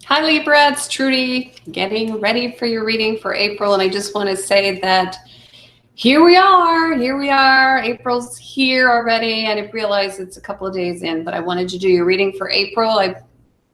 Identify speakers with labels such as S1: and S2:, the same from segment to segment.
S1: Hi Libra, it's Trudy, getting ready for your reading for April. And I just want to say that here we are. April's here already. I didn't realize it's a couple of days in, but I wanted to do your reading for April. I've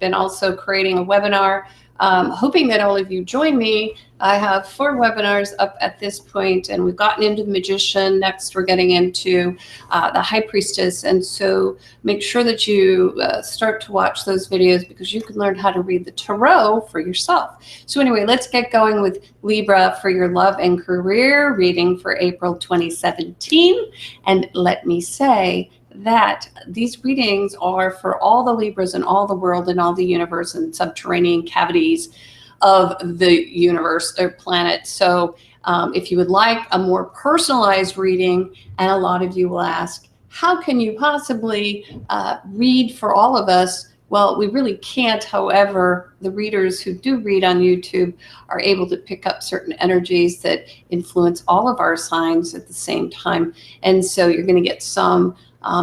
S1: been also creating a webinar, hoping that all of you join me. I have 4 webinars up at this point, and we've gotten into the Magician. Next, we're getting into the High Priestess. And so make sure that you start to watch those videos because you can learn how to read the tarot for yourself. So anyway, let's get going with Libra for your love and career reading for April 2017. And let me say that these readings are for all the Libras in all the world and all the universe and subterranean cavities of the universe or planet. So if you would like a more personalized reading, and a lot of you will ask, how can you possibly read for all of us? Well, we really can't. However, the readers who do read on YouTube are able to pick up certain energies that influence all of our signs at the same time. And so you're going to get some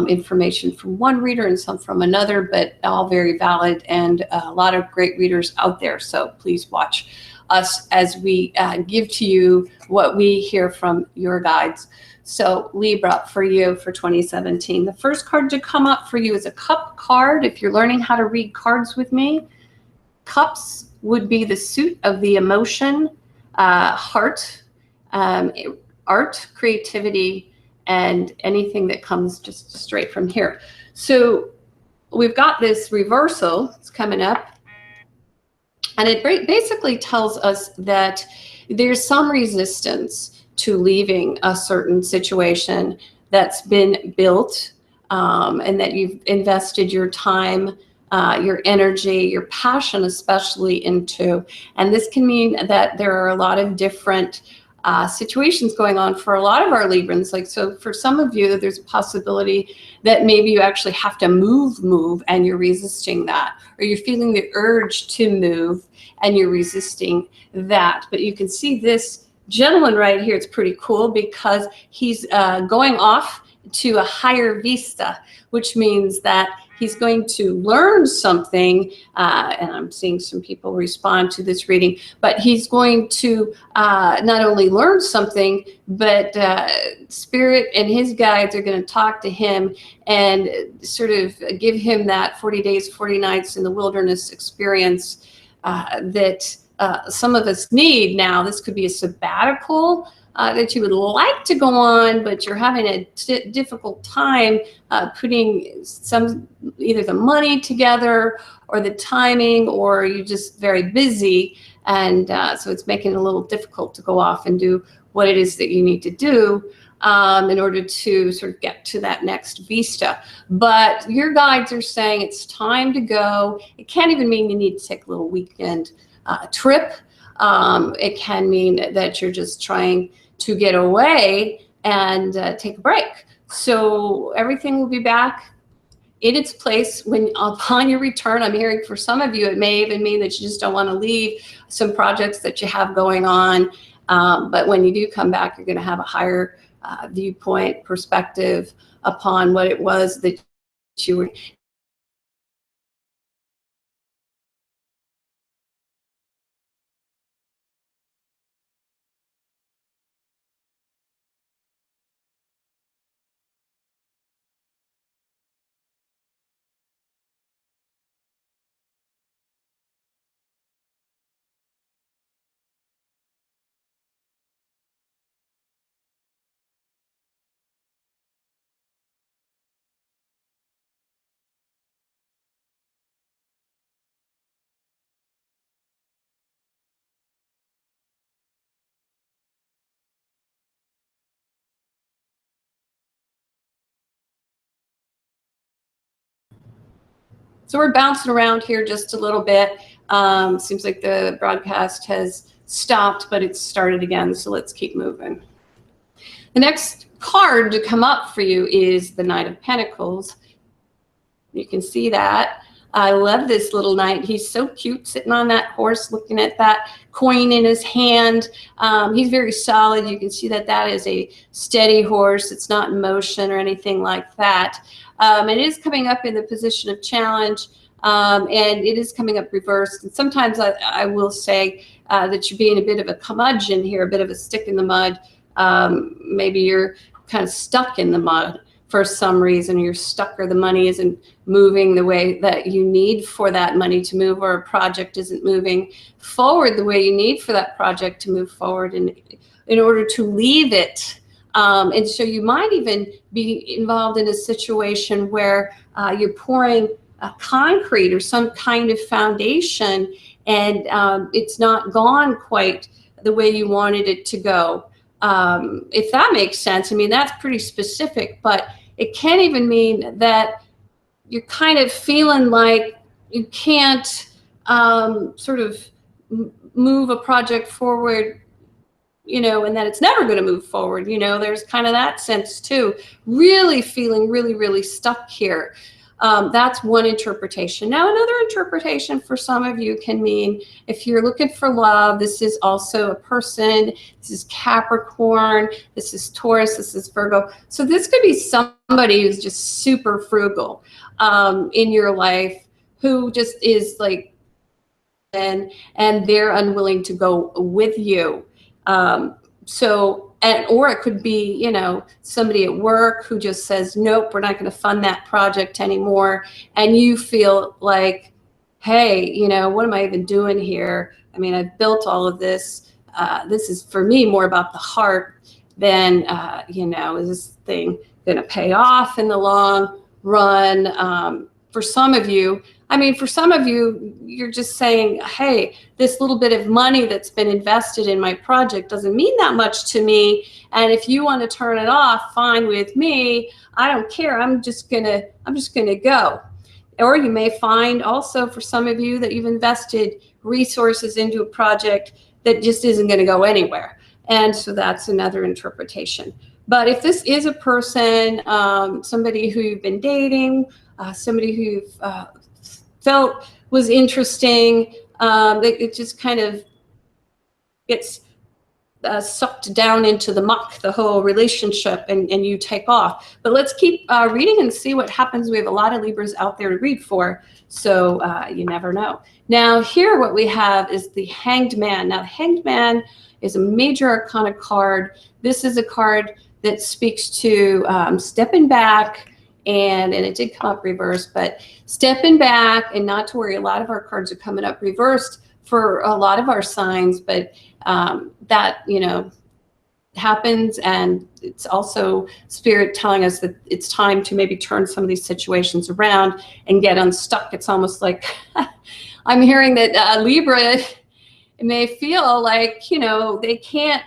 S1: information from one reader and some from another, but all very valid, and a lot of great readers out there. So please watch us as we give to you what we hear from your guides. So Libra, for you for 2017, the first card to come up for you is a Cup card. If you're learning how to read cards with me, Cups would be the suit of the emotion, heart, art, creativity, and anything that comes just straight from here. So we've got this reversal. It's coming up. And it basically tells us that there's some resistance to leaving a certain situation that's been built, and that you've invested your time, your energy, your passion especially into. And this can mean that there are a lot of different situations going on for a lot of our Librans. Like, so for some of you, there's a possibility that maybe you actually have to move, and you're resisting that, or you're feeling the urge to move and you're resisting that. But you can see this gentleman right here. It's pretty cool because he's going off to a higher vista, which means that he's going to learn something, and I'm seeing some people respond to this reading, but he's going to not only learn something, but Spirit and his guides are going to talk to him and sort of give him that 40 days, 40 nights in the wilderness experience that some of us need now. This could be a sabbatical that you would like to go on, but you're having a difficult time putting either the money together or the timing, or you're just very busy. And so it's making it a little difficult to go off and do what it is that you need to do in order to sort of get to that next vista. But your guides are saying it's time to go. It can't even mean you need to take a little weekend trip. It can mean that you're just trying to get away and take a break. So everything will be back in its place when upon your return. I'm hearing for some of you, it may even mean that you just don't want to leave some projects that you have going on. But when you do come back, you're going to have a higher viewpoint, perspective upon what it was that you were. So we're bouncing around here just a little bit. Seems like the broadcast has stopped, but it's started again. So let's keep moving. The next card to come up for you is the Knight of Pentacles. You can see that. I love this little knight. He's so cute sitting on that horse, looking at that coin in his hand. He's very solid. You can see that that is a steady horse. It's not in motion or anything like that. It is coming up in the position of challenge. And it is coming up reversed. And sometimes I will say that you're being a bit of a curmudgeon here, a bit of a stick in the mud. Maybe you're kind of stuck in the mud for some reason. You're stuck, or the money isn't moving the way that you need for that money to move, or a project isn't moving forward the way you need for that project to move forward, and in order to leave it. And so you might even be involved in a situation where you're pouring concrete or some kind of foundation, and it's not gone quite the way you wanted it to go. If that makes sense. I mean, that's pretty specific, but it can even mean that you're kind of feeling like you can't sort of move a project forward, you know, and that it's never going to move forward. You know, there's kind of that sense too, really feeling really stuck here. That's one interpretation. Now, another interpretation for some of you can mean, if you're looking for love, this is also a person. This is Capricorn. This is Taurus. This is Virgo. So this could be somebody who's just super frugal in your life, who just is like, and they're unwilling to go with you. Or it could be, you know, somebody at work who just says, nope, we're not going to fund that project anymore. And you feel like, hey, you know, what am I even doing here? I mean, I've built all of this. This is, for me, more about the heart than, you know, is this thing going to pay off in the long run? For some of you, I mean, for some of you, you're just saying, hey, this little bit of money that's been invested in my project doesn't mean that much to me. And if you want to turn it off, fine with me. I don't care. I'm just gonna go. Or you may find also, for some of you, that you've invested resources into a project that just isn't going to go anywhere. And so that's another interpretation. But if this is a person, somebody who you've been dating, somebody who you've felt was interesting, it just kind of gets sucked down into the muck, the whole relationship, and you take off. But let's keep reading and see what happens. We have a lot of Libras out there to read for, so you never know. Now here what we have is the Hanged Man. Now the Hanged Man is a major arcana card. This is a card that speaks to stepping back, and it did come up reversed, but stepping back and not to worry. A lot of our cards are coming up reversed for a lot of our signs, but that, you know, happens. And it's also Spirit telling us that it's time to maybe turn some of these situations around and get unstuck. It's almost like I'm hearing that Libra may feel like, you know, they can't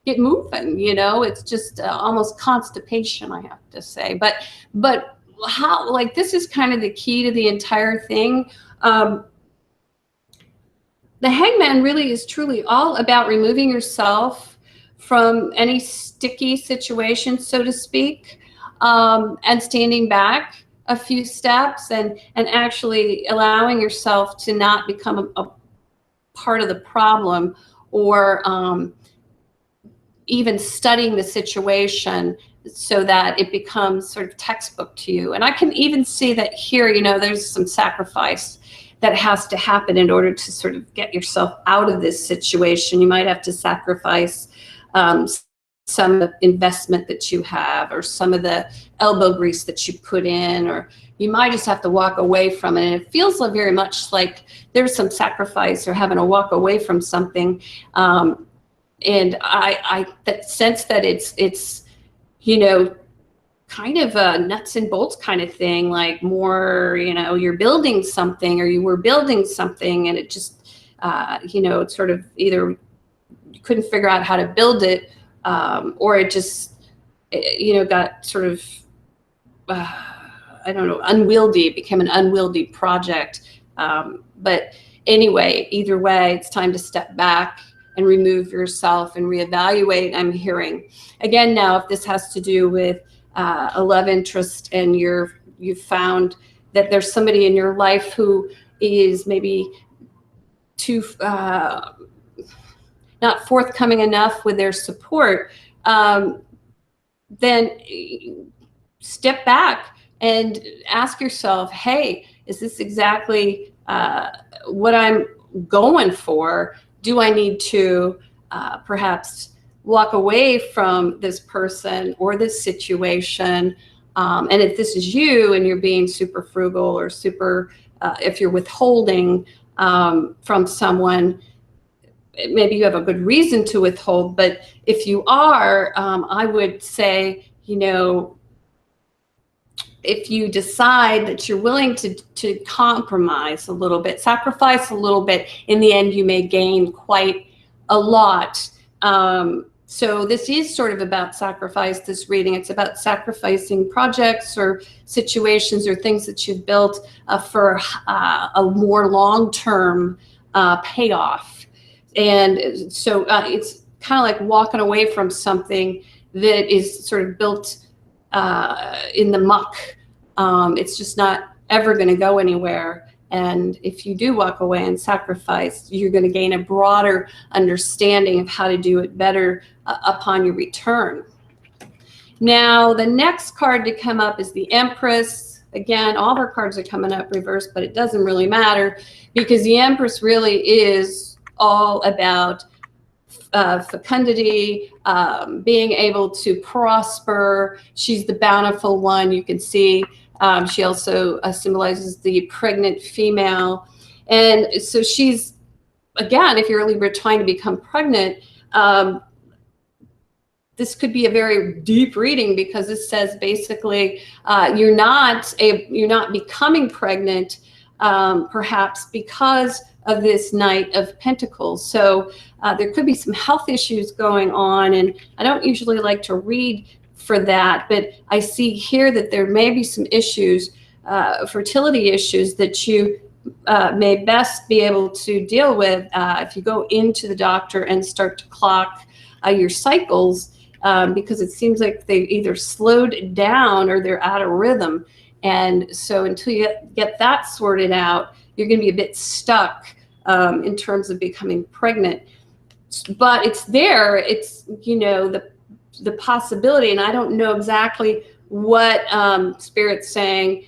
S1: get moving, you know, it's just almost constipation, I have to say. But how, like, this is kind of the key to the entire thing. The Hangman really is truly all about removing yourself from any sticky situation, so to speak, and standing back a few steps and actually allowing yourself to not become a part of the problem, or even studying the situation so that it becomes sort of textbook to you. And I can even see that here, you know, there's some sacrifice that has to happen in order to sort of get yourself out of this situation. You might have to sacrifice some investment that you have, or some of the elbow grease that you put in, or you might just have to walk away from it. And it feels like very much like there's some sacrifice or having to walk away from something. And I that sense that it's, you know, kind of a nuts and bolts kind of thing, like more, you know, you're building something, or you were building something, and it just, you know, it's sort of either you couldn't figure out how to build it, or it just, you know, got sort of, I don't know, unwieldy. It became an unwieldy project. But anyway, either way, it's time to step back and remove yourself and reevaluate. I'm hearing again now, if this has to do with a love interest, and you've found that there's somebody in your life who is maybe too not forthcoming enough with their support, then step back and ask yourself, hey, Is this exactly what I'm going for? Do I need to perhaps walk away from this person or this situation? And if this is you and you're being super frugal or super, if you're withholding from someone, maybe you have a good reason to withhold. But if you are, I would say, you know, if you decide that you're willing to compromise a little bit, sacrifice a little bit, in the end, you may gain quite a lot. So this is sort of about sacrifice, this reading. It's about sacrificing projects or situations or things that you've built for a more long-term payoff. And so it's kind of like walking away from something that is sort of built in the muck. It's just not ever going to go anywhere. And if you do walk away and sacrifice, you're going to gain a broader understanding of how to do it better upon your return. Now, the next card to come up is the Empress. Again, all of our cards are coming up reversed, but it doesn't really matter because the Empress really is all about fecundity, being able to prosper. She's the bountiful one. You can see she also symbolizes the pregnant female. And so she's, again, if you're a Libra trying to become pregnant, this could be a very deep reading because this says basically you're not becoming pregnant perhaps because of this Knight of Pentacles. So there could be some health issues going on, and I don't usually like to read for that, but I see here that there may be some issues, fertility issues that you may best be able to deal with if you go into the doctor and start to clock your cycles, because it seems like they've either slowed down or they're out of rhythm. And so until you get that sorted out, you're going to be a bit stuck in terms of becoming pregnant. But it's there. It's, you know, the possibility, and I don't know exactly what Spirit's saying,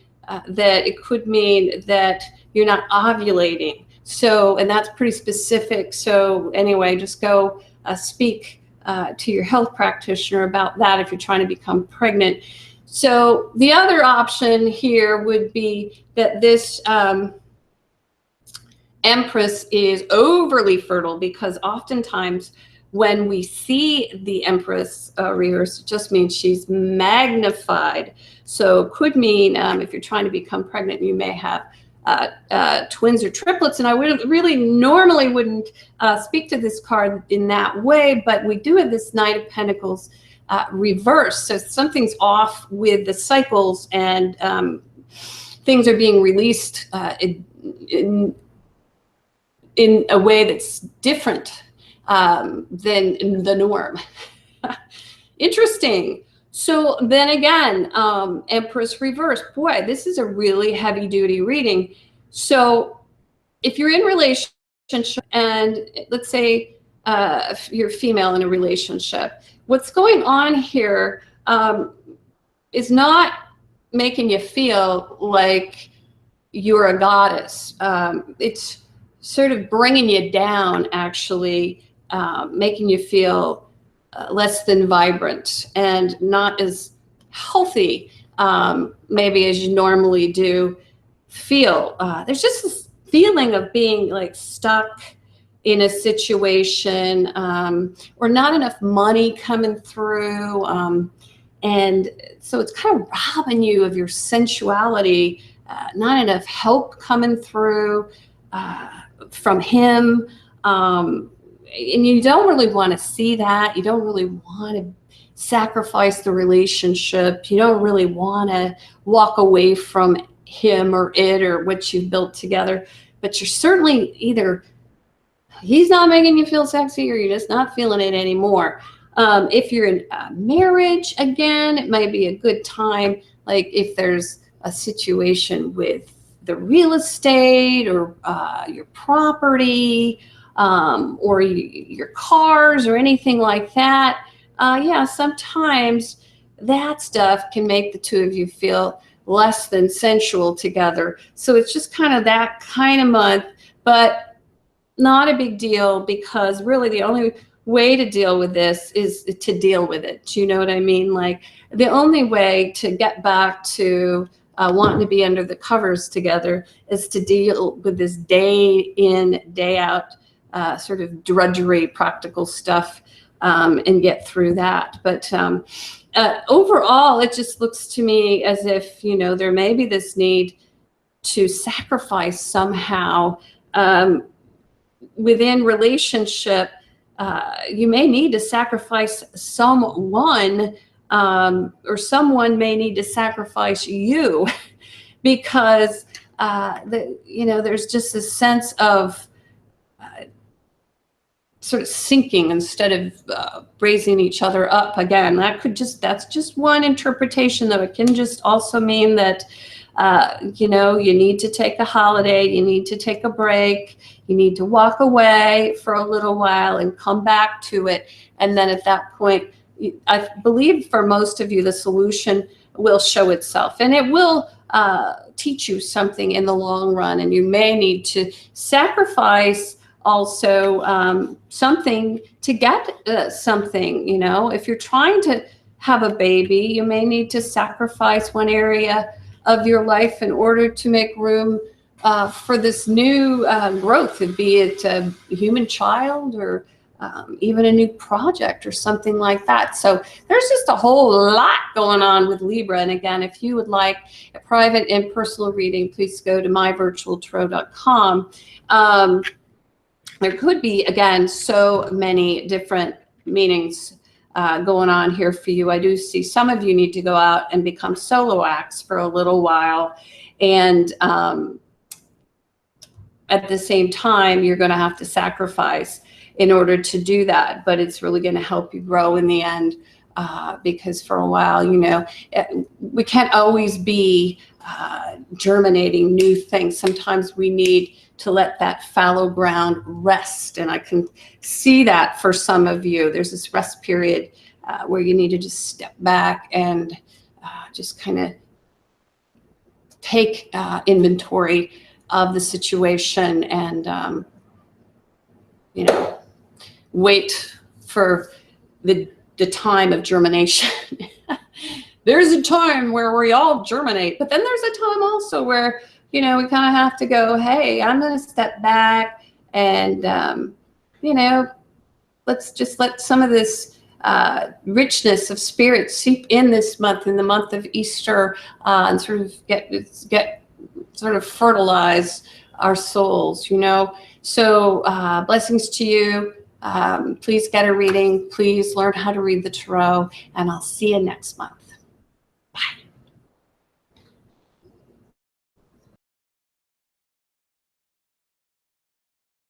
S1: that it could mean that you're not ovulating. So, and that's pretty specific. So anyway, just go speak to your health practitioner about that if you're trying to become pregnant. So the other option here would be that this Empress is overly fertile, because oftentimes when we see the Empress reverse, it just means she's magnified. So it could mean if you're trying to become pregnant, you may have twins or triplets. And I would really normally wouldn't speak to this card in that way, but we do have this Knight of Pentacles reverse. So something's off with the cycles, and things are being released in a way that's different than the norm. Interesting. So then again, Empress reverse. Boy, this is a really heavy duty reading. So if you're in relationship, and let's say you're female in a relationship, what's going on here is not making you feel like you're a goddess. It's sort of bringing you down, actually, making you feel less than vibrant and not as healthy maybe as you normally do feel. There's just this feeling of being like stuck in a situation, or not enough money coming through, and so it's kind of robbing you of your sensuality, not enough help coming through from him, and you don't really want to see that. You don't really want to sacrifice the relationship. You don't really want to walk away from him or it or what you've built together, but you're certainly either he's not making you feel sexy or you're just not feeling it anymore. If you're in a marriage, again, it might be a good time, like if there's a situation with the real estate or your property, or your cars or anything like that. Yeah, sometimes that stuff can make the two of you feel less than sensual together. So it's just kind of that kind of month, but not a big deal, because really the only way to deal with this is to deal with it. Do you know what I mean? Like, the only way to get back to wanting to be under the covers together is to deal with this day in, day out sort of drudgery, practical stuff, and get through that. But overall, it just looks to me as if, you know, there may be this need to sacrifice somehow within relationship. You may need to sacrifice someone, or someone may need to sacrifice you, because you know, there's just a sense of sort of sinking instead of raising each other up again. That's just one interpretation, though. It can just also mean that you know, you need to take a holiday, you need to take a break, you need to walk away for a little while and come back to it. And then at that point, I believe for most of you, the solution will show itself, and it will teach you something in the long run. And you may need to sacrifice also something to get something. You know, if you're trying to have a baby, you may need to sacrifice one area of your life in order to make room for this new growth, be it a human child or even a new project or something like that. So there's just a whole lot going on with Libra. And again, if you would like a private and personal reading, please go to myvirtualtarot.com. There could be, again, so many different meanings going on here for you. I do see some of you need to go out and become solo acts for a little while. And at the same time, you're going to have to sacrifice in order to do that. But it's really going to help you grow in the end, because for a while, you know, we can't always be germinating new things. Sometimes we need to let that fallow ground rest. And I can see that for some of you. There's this rest period where you need to just step back and just kind of take inventory of the situation and, you know, wait for the time of germination. There's a time where we all germinate, but then there's a time also where, you know, we kind of have to go, hey, I'm going to step back and, you know, let's just let some of this richness of spirit seep in this month, in the month of Easter, and sort of get sort of fertilize our souls, you know. So blessings to you. Please get a reading. Please learn how to read the tarot, and I'll see you next month.